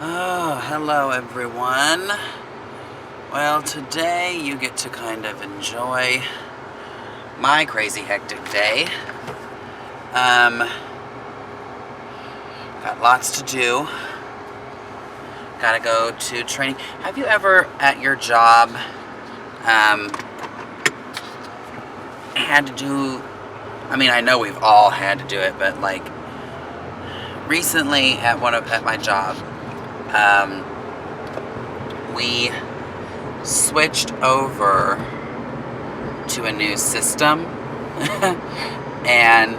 Oh, hello everyone. Well, today you get to kind of enjoy my crazy hectic day. Got lots to do. Gotta go to training. Have you ever at your job had to do, I mean, I know we've all had to do it, but like recently at my job, we switched over to a new system and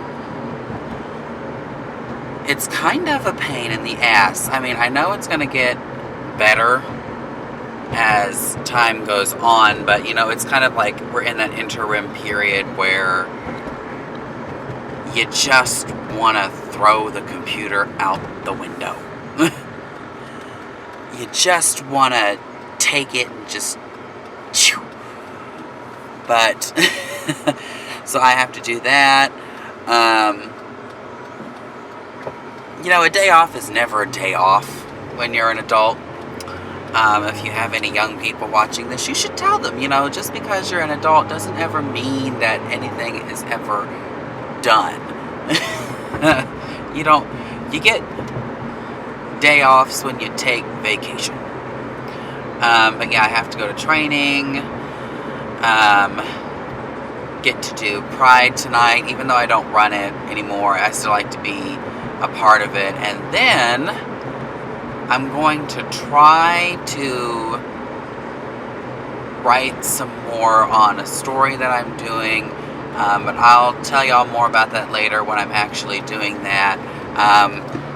it's kind of a pain in the ass. I mean, I know it's going to get better as time goes on, but you know, it's kind of like we're in that interim period where you just want to throw the computer out the window. You just want to take it and just chew. But so I have to do that. You know, a day off is never a day off when you're an adult. If you have any young people watching this, you should tell them, you know, just because you're an adult doesn't ever mean that anything is ever done. You get day offs when you take vacation. But yeah, I have to go to training. Get to do Pride tonight, even though I don't run it anymore. I still like to be a part of it. And then I'm going to try to write some more on a story that I'm doing, but I'll tell y'all more about that later when I'm actually doing that.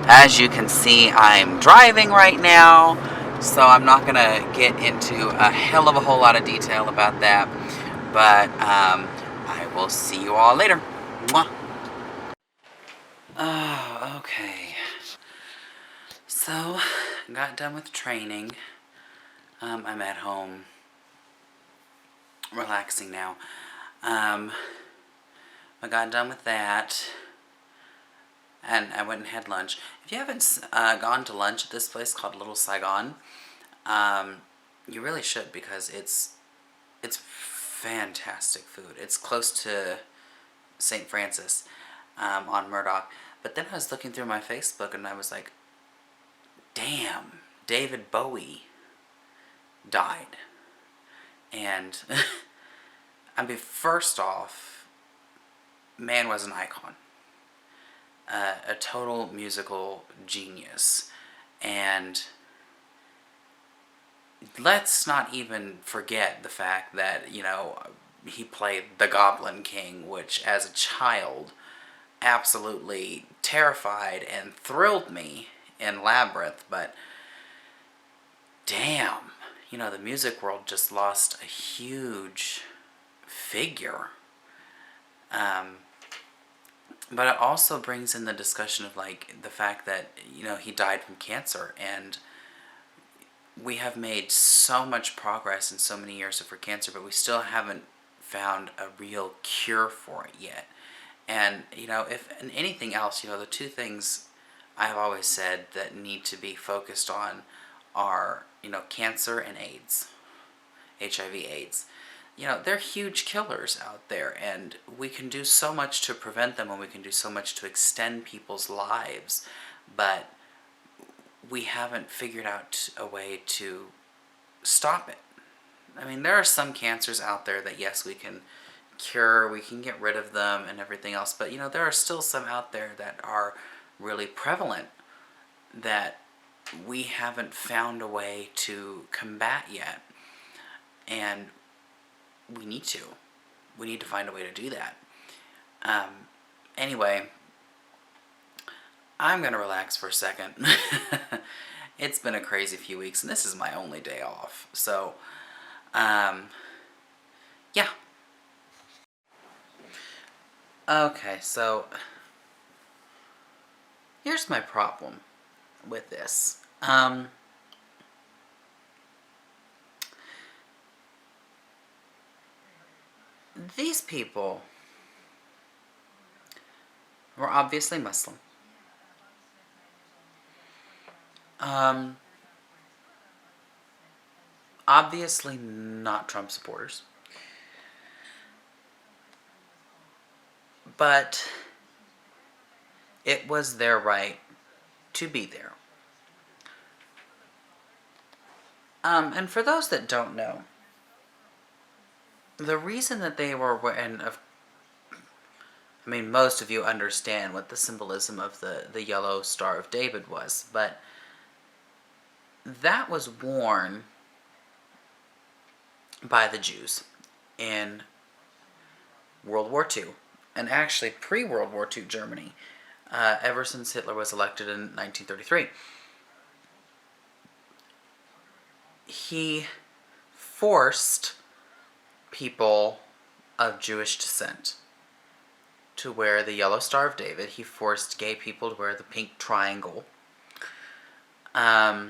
As you can see, I'm driving right now, so I'm not going to get into a hell of a whole lot of detail about that, but I will see you all later. Mwah. Oh, okay. So, got done with training. I'm at home, relaxing now. I got done with that, and I went and had lunch. If you haven't gone to lunch at this place called Little Saigon, you really should, because it's fantastic food. It's close to St. Francis on Murdoch. But then I was looking through my Facebook and I was like, damn, David Bowie died. And I mean, first off, man was an icon. A total musical genius. And let's not even forget the fact that, you know, he played the Goblin King, which as a child absolutely terrified and thrilled me in Labyrinth. But damn, you know, the music world just lost a huge figure. But it also brings in the discussion of, like, the fact that, you know, he died from cancer, and we have made so much progress in so many years for cancer, but we still haven't found a real cure for it yet. And, you know, if in anything else, you know, the two things I've always said that need to be focused on are, you know, cancer and AIDS, HIV/AIDS. You know, they're huge killers out there, and we can do so much to prevent them, and we can do so much to extend people's lives, but we haven't figured out a way to stop it. I mean, there are some cancers out there that, yes, we can cure, we can get rid of them and everything else, but, you know, there are still some out there that are really prevalent that we haven't found a way to combat yet. And we need to. We need to find a way to do that. Anyway, I'm going to relax for a second. It's been a crazy few weeks, and this is my only day off. So, yeah. Okay, so here's my problem with this. These people were obviously Muslim. Obviously not Trump supporters. But it was their right to be there. And for those that don't know, the reason that they were, most of you understand what the symbolism of the yellow Star of David was, but that was worn by the Jews in World War II, and actually pre-World War II Germany, ever since Hitler was elected in 1933. He forced people of Jewish descent to wear the yellow Star of David. He forced gay people to wear the pink triangle. So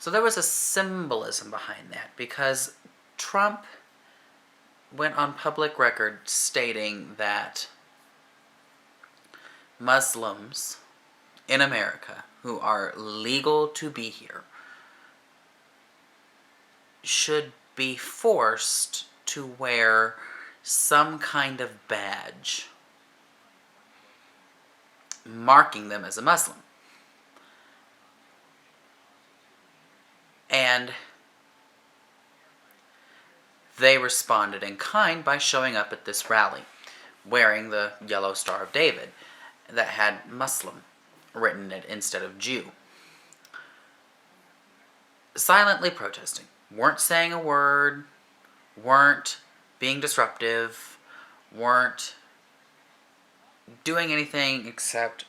there was a symbolism behind that, because Trump went on public record stating that Muslims in America who are legal to be here should be forced to wear some kind of badge marking them as a Muslim. And they responded in kind by showing up at this rally wearing the yellow Star of David that had Muslim written in it instead of Jew. Silently protesting. Weren't saying a word, weren't being disruptive, weren't doing anything except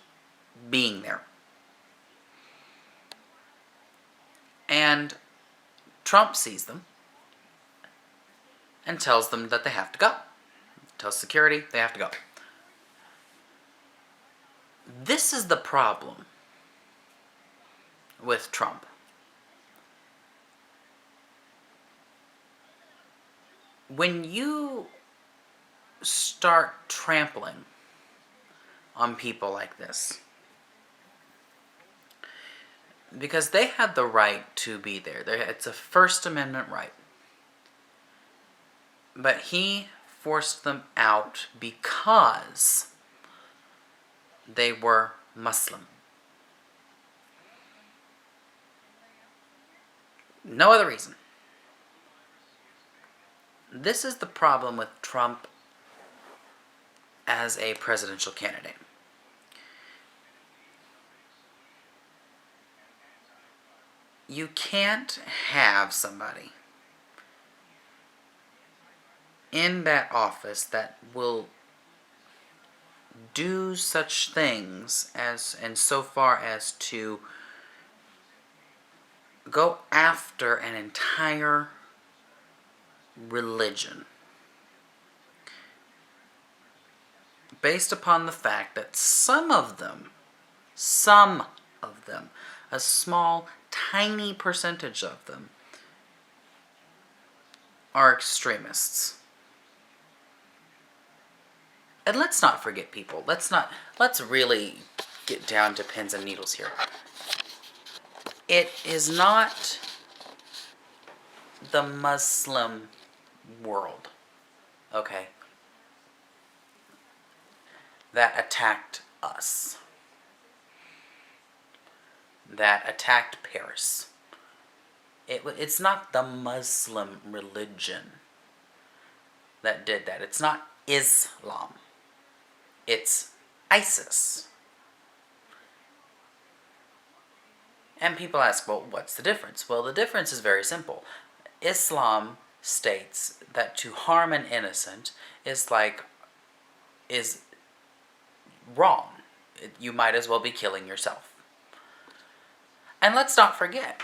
being there. And Trump sees them and tells them that they have to go. Tells security they have to go. This is the problem with Trump. When you start trampling on people like this, because they had the right to be there. It's a First Amendment right. But he forced them out because they were Muslim. No other reason. This is the problem with Trump as a presidential candidate. You can't have somebody in that office that will do such things as, and so far as to go after an entire religion based upon the fact that some of them, a small, tiny percentage of them, are extremists. And let's not forget, people. Let's really get down to pins and needles here. It is not the Muslim world, okay, that attacked us, that attacked Paris. It's not the Muslim religion that did that. It's not Islam. It's ISIS. And people ask, well, what's the difference? Well, the difference is very simple. Islam states that to harm an innocent is wrong. You might as well be killing yourself. And let's not forget,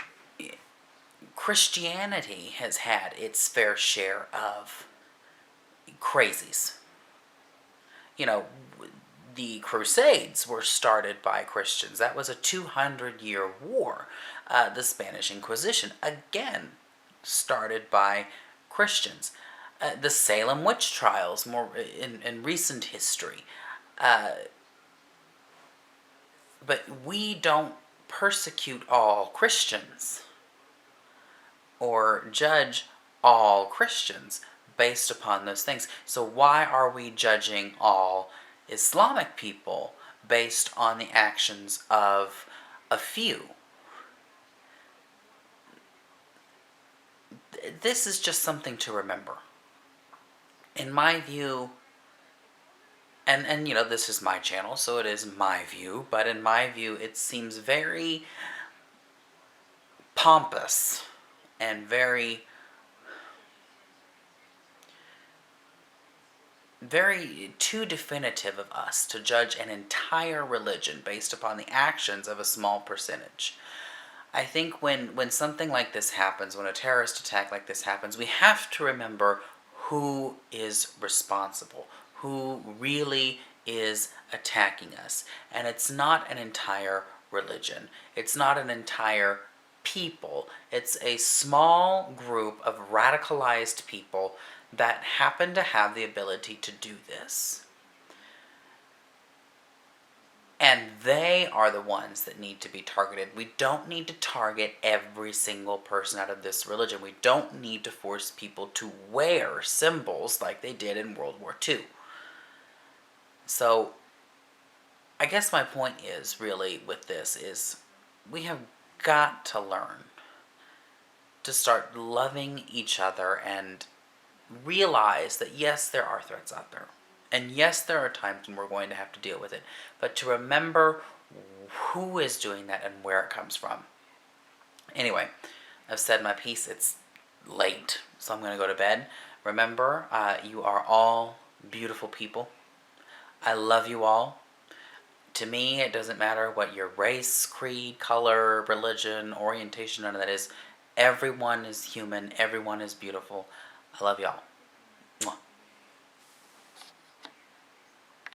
Christianity has had its fair share of crazies. The Crusades were started by Christians. That was a 200-year war. The Spanish Inquisition, again, started by Christians. The Salem witch trials, more in recent history. But we don't persecute all Christians or judge all Christians based upon those things. So why are we judging all Islamic people based on the actions of a few? This is just something to remember. In my view, and this is my channel, so it is my view, but in my view, it seems very pompous and very too definitive of us to judge an entire religion based upon the actions of a small percentage. I think when something like this happens, when a terrorist attack like this happens, we have to remember who is responsible, who really is attacking us. And it's not an entire religion. It's not an entire people. It's a small group of radicalized people that happen to have the ability to do this. And they are the ones that need to be targeted. We don't need to target every single person out of this religion. We don't need to force people to wear symbols like they did in World War II. So, I guess my point is, really, with this is we have got to learn to start loving each other and realize that, yes, there are threats out there. And yes, there are times when we're going to have to deal with it. But to remember who is doing that and where it comes from. Anyway, I've said my piece. It's late, so I'm going to go to bed. Remember, you are all beautiful people. I love you all. To me, it doesn't matter what your race, creed, color, religion, orientation, none of that is. Everyone is human. Everyone is beautiful. I love y'all.